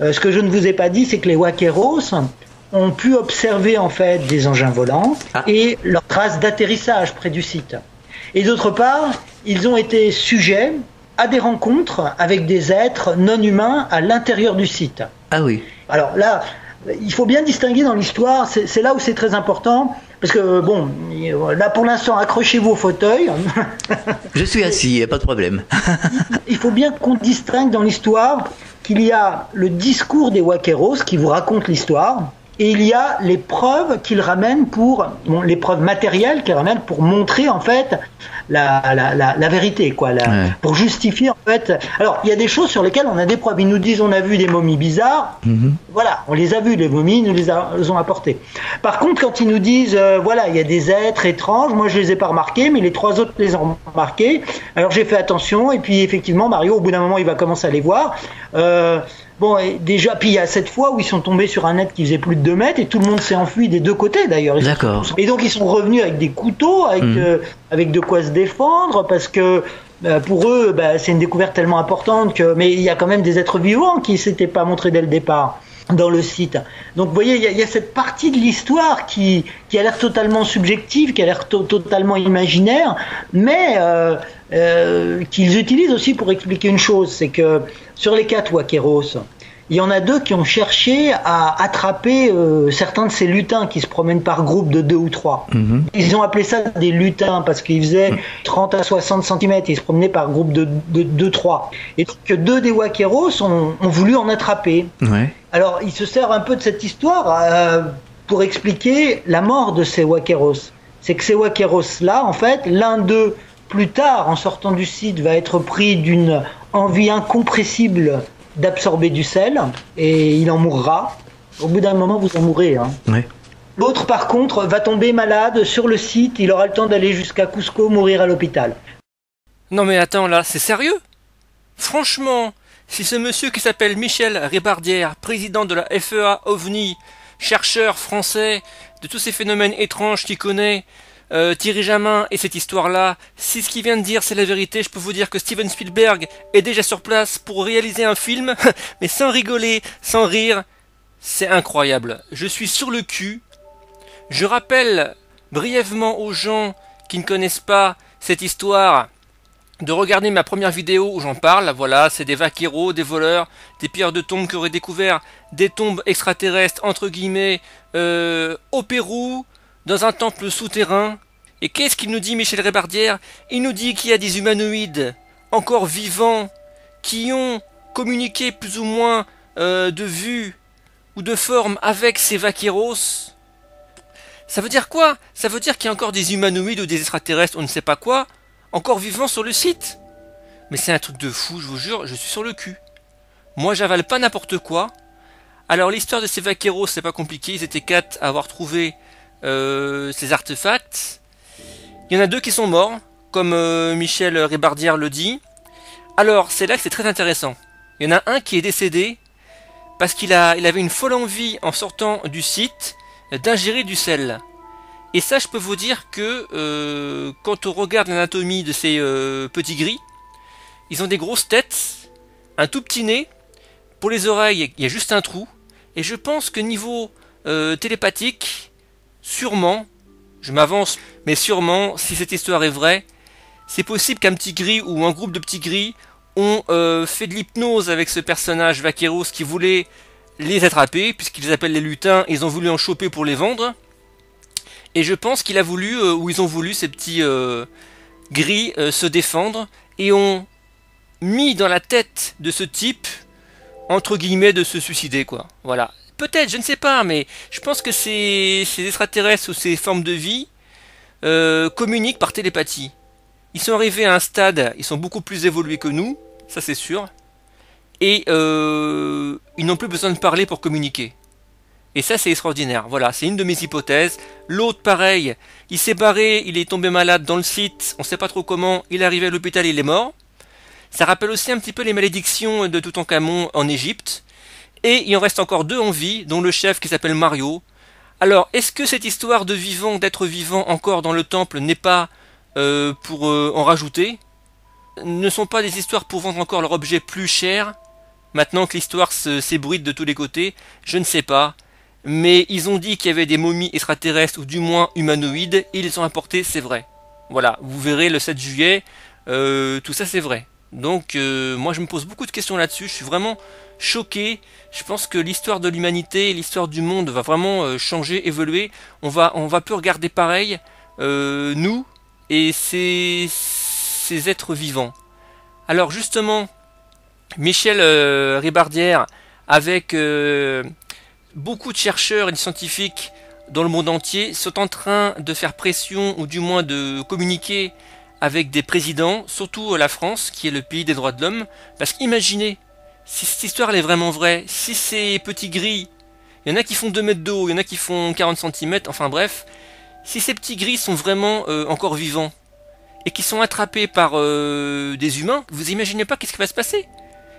Ce que je ne vous ai pas dit, c'est que les Wakeros ont pu observer en fait des engins volants Ah, et leurs traces d'atterrissage près du site. Et d'autre part, ils ont été sujets à des rencontres avec des êtres non humains à l'intérieur du site. ah oui. Alors là, il faut bien distinguer dans l'histoire, c'est là où c'est très important, parce que bon, là pour l'instant, accrochez-vous au fauteuil. Je suis assis, y a pas de problème. Il faut bien qu'on distingue dans l'histoire qu'il y a le discours des Wakeros qui vous raconte l'histoire, et il y a les preuves qu'ils ramènent pour, bon, les preuves matérielles qu'ils ramènent pour montrer en fait la vérité, quoi, Ouais. pour justifier en fait. Alors il y a des choses sur lesquelles on a des preuves. Ils nous disent on a vu des momies bizarres. Voilà, on les a vus, les momies, ils nous les ont apportées. Par contre, quand ils nous disent voilà, il y a des êtres étranges, moi je les ai pas remarqués, mais les trois autres les ont remarqués. Alors j'ai fait attention, et puis effectivement, Mario, au bout d'un moment, il va commencer à les voir. Bon, et déjà, puis il y a cette fois où ils sont tombés sur un être qui faisait plus de 2 mètres et tout le monde s'est enfui des deux côtés d'ailleurs. D'accord. Et donc ils sont revenus avec des couteaux, avec de quoi se défendre, parce que pour eux, c'est une découverte tellement importante que. Mais il y a quand même des êtres vivants qui s'étaient pas montrés dès le départ dans le site. Donc vous voyez, il y a cette partie de l'histoire qui a l'air totalement subjective, qui a l'air totalement imaginaire, mais qu'ils utilisent aussi pour expliquer une chose, c'est que sur les 4 Wakeros, il y en a 2 qui ont cherché à attraper certains de ces lutins qui se promènent par groupe de 2 ou 3. Ils ont appelé ça des lutins parce qu'ils faisaient 30 à 60 cm, ils se promenaient par groupe de 2-3. Et donc 2 des Wakeros ont voulu en attraper. Ouais. Alors il se sert un peu de cette histoire pour expliquer la mort de ces Wakeros. C'est que ces Wakeros-là, en fait, l'un d'eux, plus tard, en sortant du site, va être pris d'une envie incompressible d'absorber du sel, et il en mourra. Au bout d'un moment, vous en mourrez. Hein. Ouais. L'autre, par contre, va tomber malade sur le site, il aura le temps d'aller jusqu'à Cusco, mourir à l'hôpital. Non mais attends là, c'est sérieux? Franchement, si ce monsieur qui s'appelle Michel Rébardière, président de la FEA OVNI, chercheur français de tous ces phénomènes étranges qu'il connaît, Thierry Jamin et cette histoire-là, si ce qu'il vient de dire c'est la vérité, je peux vous dire que Steven Spielberg est déjà sur place pour réaliser un film, mais sans rigoler, sans rire, c'est incroyable. Je suis sur le cul. Je rappelle brièvement aux gens qui ne connaissent pas cette histoire de regarder ma première vidéo où j'en parle. Voilà, c'est des vaqueros, des voleurs, des pierres de tombes qui auraient découvert des tombes extraterrestres, entre guillemets, au Pérou, dans un temple souterrain. Et qu'est-ce qu'il nous dit, Michel Rébardière? Il nous dit qu'il y a des humanoïdes encore vivants qui ont communiqué plus ou moins de vue ou de forme avec ces vaqueros. Ça veut dire quoi? Ça veut dire qu'il y a encore des humanoïdes ou des extraterrestres, on ne sait pas quoi, encore vivants sur le site. Mais c'est un truc de fou, je vous jure, je suis sur le cul. Moi, j'avale pas n'importe quoi. Alors, l'histoire de ces vaqueros, c'est pas compliqué. Ils étaient 4 à avoir trouvé ces artefacts. Il y en a 2 qui sont morts, comme Michel Rébardière le dit. Alors, c'est là que c'est très intéressant. Il y en a un qui est décédé parce il avait une folle envie, en sortant du site, d'ingérer du sel. Et ça, je peux vous dire que quand on regarde l'anatomie de ces petits gris, ils ont des grosses têtes, un tout petit nez, pour les oreilles, il y a juste un trou, et je pense que niveau télépathique, sûrement, je m'avance, mais sûrement, si cette histoire est vraie, c'est possible qu'un petit gris ou un groupe de petits gris ont fait de l'hypnose avec ce personnage Vaqueros qui voulait les attraper, puisqu'ils les appellent les lutins, ils ont voulu en choper pour les vendre. Et je pense qu'il a voulu, ou ils ont voulu, ces petits gris se défendre, et ont mis dans la tête de ce type, entre guillemets, de se suicider, quoi. Voilà. Peut-être, je ne sais pas, mais je pense que ces extraterrestres ou ces formes de vie communiquent par télépathie. Ils sont arrivés à un stade, ils sont beaucoup plus évolués que nous, ça c'est sûr, et ils n'ont plus besoin de parler pour communiquer. Et ça c'est extraordinaire, voilà, c'est une de mes hypothèses. L'autre pareil, il s'est barré, il est tombé malade dans le site, on sait pas trop comment, il est arrivé à l'hôpital, il est mort. Ça rappelle aussi un petit peu les malédictions de Toutankhamon en Égypte. Et il en reste encore 2 en vie, dont le chef qui s'appelle Mario. Alors, est-ce que cette histoire de vivant, d'être vivant encore dans le temple n'est pas pour en rajouter? Ne sont pas des histoires pour vendre encore leur objet plus cher? Maintenant que l'histoire s'ébruite de tous les côtés, je ne sais pas. Mais ils ont dit qu'il y avait des momies extraterrestres, ou du moins humanoïdes, et ils les ont apportées, c'est vrai. Voilà, vous verrez le 7 juillet, tout ça c'est vrai. Donc moi je me pose beaucoup de questions là-dessus, je suis vraiment choqué. Je pense que l'histoire de l'humanité, l'histoire du monde va vraiment changer, évoluer. On va plus regarder pareil, nous, et ces êtres vivants. Alors justement, Michel Ribardière, avec beaucoup de chercheurs et de scientifiques dans le monde entier, sont en train de faire pression, ou du moins de communiquer avec des présidents, surtout la France, qui est le pays des droits de l'homme, parce qu'imaginez, si cette histoire elle est vraiment vraie, si ces petits gris, il y en a qui font 2 mètres de haut, il y en a qui font 40 centimètres, enfin bref, si ces petits gris sont vraiment encore vivants, et qui sont attrapés par des humains, vous imaginez pas qu'est-ce qui va se passer?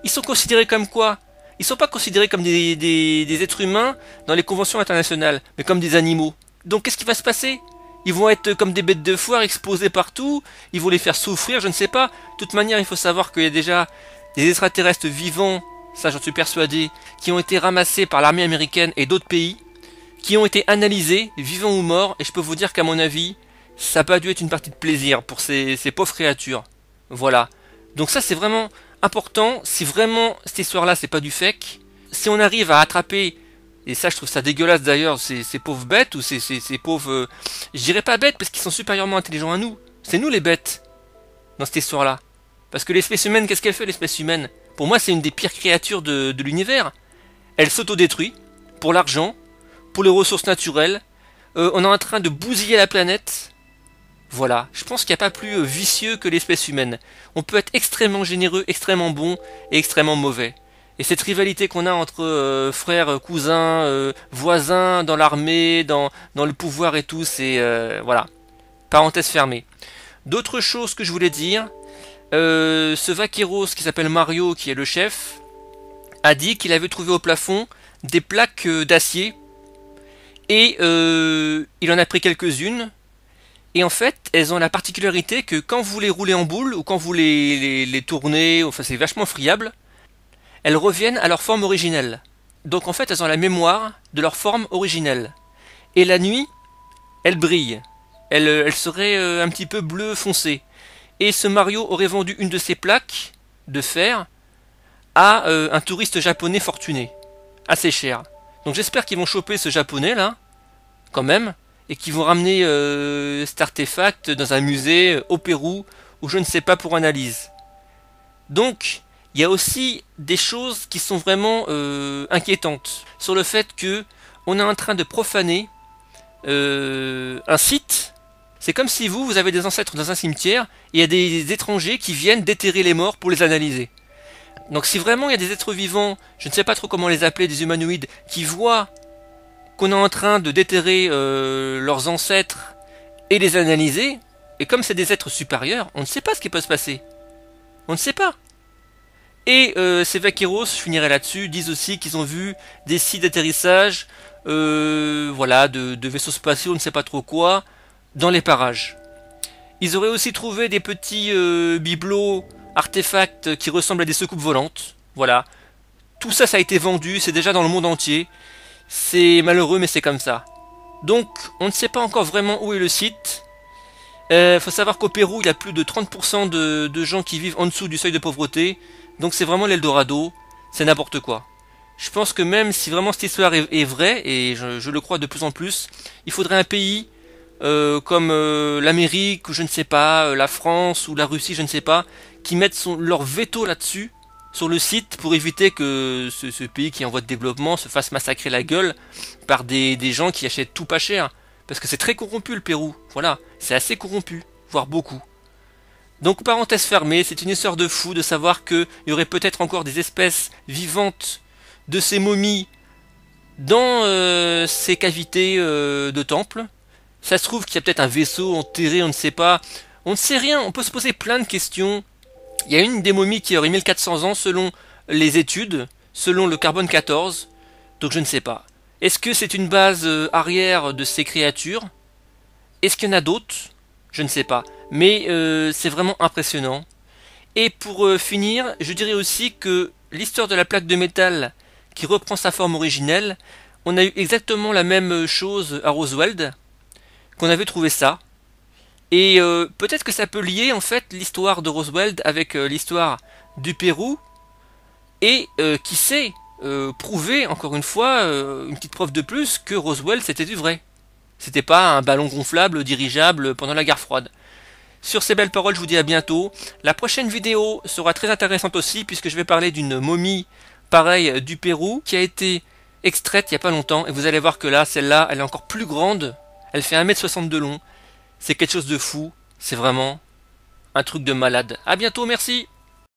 Ils sont considérés comme quoi? Ils sont pas considérés comme des êtres humains dans les conventions internationales, mais comme des animaux. Donc qu'est-ce qui va se passer? Ils vont être comme des bêtes de foire exposées partout, ils vont les faire souffrir, je ne sais pas. De toute manière, il faut savoir qu'il y a déjà des extraterrestres vivants, ça j'en suis persuadé, qui ont été ramassés par l'armée américaine et d'autres pays, qui ont été analysés, vivants ou morts, et je peux vous dire qu'à mon avis, ça n'a pas dû être une partie de plaisir pour ces pauvres créatures. Voilà. Donc ça c'est vraiment important, si vraiment cette histoire-là c'est pas du fake, si on arrive à attraper, et ça je trouve ça dégueulasse d'ailleurs, ces pauvres bêtes, ou ces pauvres... je dirais pas bêtes parce qu'ils sont supérieurement intelligents à nous, c'est nous les bêtes, dans cette histoire-là. Parce que l'espèce humaine, qu'est-ce qu'elle fait l'espèce humaine? Pour moi c'est une des pires créatures de l'univers. Elle s'autodétruit, pour l'argent, pour les ressources naturelles, on est en train de bousiller la planète. Voilà, je pense qu'il n'y a pas plus vicieux que l'espèce humaine. On peut être extrêmement généreux, extrêmement bon et extrêmement mauvais. Et cette rivalité qu'on a entre frères, cousins, voisins, dans l'armée, dans le pouvoir et tout, c'est... voilà, parenthèse fermée. D'autres choses que je voulais dire, ce vaqueros qui s'appelle Mario, qui est le chef, a dit qu'il avait trouvé au plafond des plaques d'acier, et il en a pris quelques-unes. Et en fait, elles ont la particularité que quand vous les roulez en boule, ou quand vous les tournez, enfin c'est vachement friable, elles reviennent à leur forme originelle. Donc en fait, elles ont la mémoire de leur forme originelle. Et la nuit, elles brillent. Elles seraient un petit peu bleu foncé. Et ce Mario aurait vendu une de ces plaques de fer à un touriste japonais fortuné. Assez cher. Donc j'espère qu'ils vont choper ce japonais là, quand même, et qui vont ramener cet artefact dans un musée au Pérou, ou je ne sais pas, pour analyse. Donc, il y a aussi des choses qui sont vraiment inquiétantes, sur le fait que on est en train de profaner un site. C'est comme si vous avez des ancêtres dans un cimetière, et il y a des étrangers qui viennent déterrer les morts pour les analyser. Donc si vraiment il y a des êtres vivants, je ne sais pas trop comment les appeler, des humanoïdes, qui voient qu'on est en train de déterrer leurs ancêtres et les analyser, et comme c'est des êtres supérieurs, on ne sait pas ce qui peut se passer. On ne sait pas. Et ces vaqueros, je finirai là-dessus, disent aussi qu'ils ont vu des sites d'atterrissage, voilà, de vaisseaux spatiaux, on ne sait pas trop quoi, dans les parages. Ils auraient aussi trouvé des petits bibelots, artefacts qui ressemblent à des soucoupes volantes. Voilà. Tout ça, ça a été vendu, c'est déjà dans le monde entier. C'est malheureux, mais c'est comme ça. Donc, on ne sait pas encore vraiment où est le site. Faut savoir qu'au Pérou, il y a plus de 30% de gens qui vivent en dessous du seuil de pauvreté. Donc c'est vraiment l'Eldorado. C'est n'importe quoi. Je pense que même si vraiment cette histoire est vraie, et je le crois de plus en plus, il faudrait un pays comme l'Amérique, ou je ne sais pas, la France, ou la Russie, je ne sais pas, qui mettent leur veto là-dessus, sur le site, pour éviter que ce pays qui est en voie de développement se fasse massacrer la gueule par des gens qui achètent tout pas cher. Parce que c'est très corrompu le Pérou, voilà, c'est assez corrompu, voire beaucoup. Donc parenthèse fermée, c'est une histoire de fou de savoir qu'il y aurait peut-être encore des espèces vivantes de ces momies dans ces cavités de temples. Ça se trouve qu'il y a peut-être un vaisseau enterré, on ne sait pas. On ne sait rien, on peut se poser plein de questions. Il y a une des momies qui aurait 1400 ans selon les études, selon le carbone 14, donc je ne sais pas. Est-ce que c'est une base arrière de ces créatures? Est-ce qu'il y en a d'autres? Je ne sais pas. Mais c'est vraiment impressionnant. Et pour finir, je dirais aussi que l'histoire de la plaque de métal qui reprend sa forme originelle, on a eu exactement la même chose à Roswell, qu'on avait trouvé ça. Et peut-être que ça peut lier en fait l'histoire de Roswell avec l'histoire du Pérou, et qui sait prouver encore une fois, une petite preuve de plus, que Roswell c'était du vrai. C'était pas un ballon gonflable dirigeable pendant la guerre froide. Sur ces belles paroles, je vous dis à bientôt. La prochaine vidéo sera très intéressante aussi, puisque je vais parler d'une momie pareille du Pérou, qui a été extraite il n'y a pas longtemps, et vous allez voir que là, celle-là, elle est encore plus grande, elle fait 1,60 m de long, c'est quelque chose de fou, c'est vraiment un truc de malade. À bientôt, merci.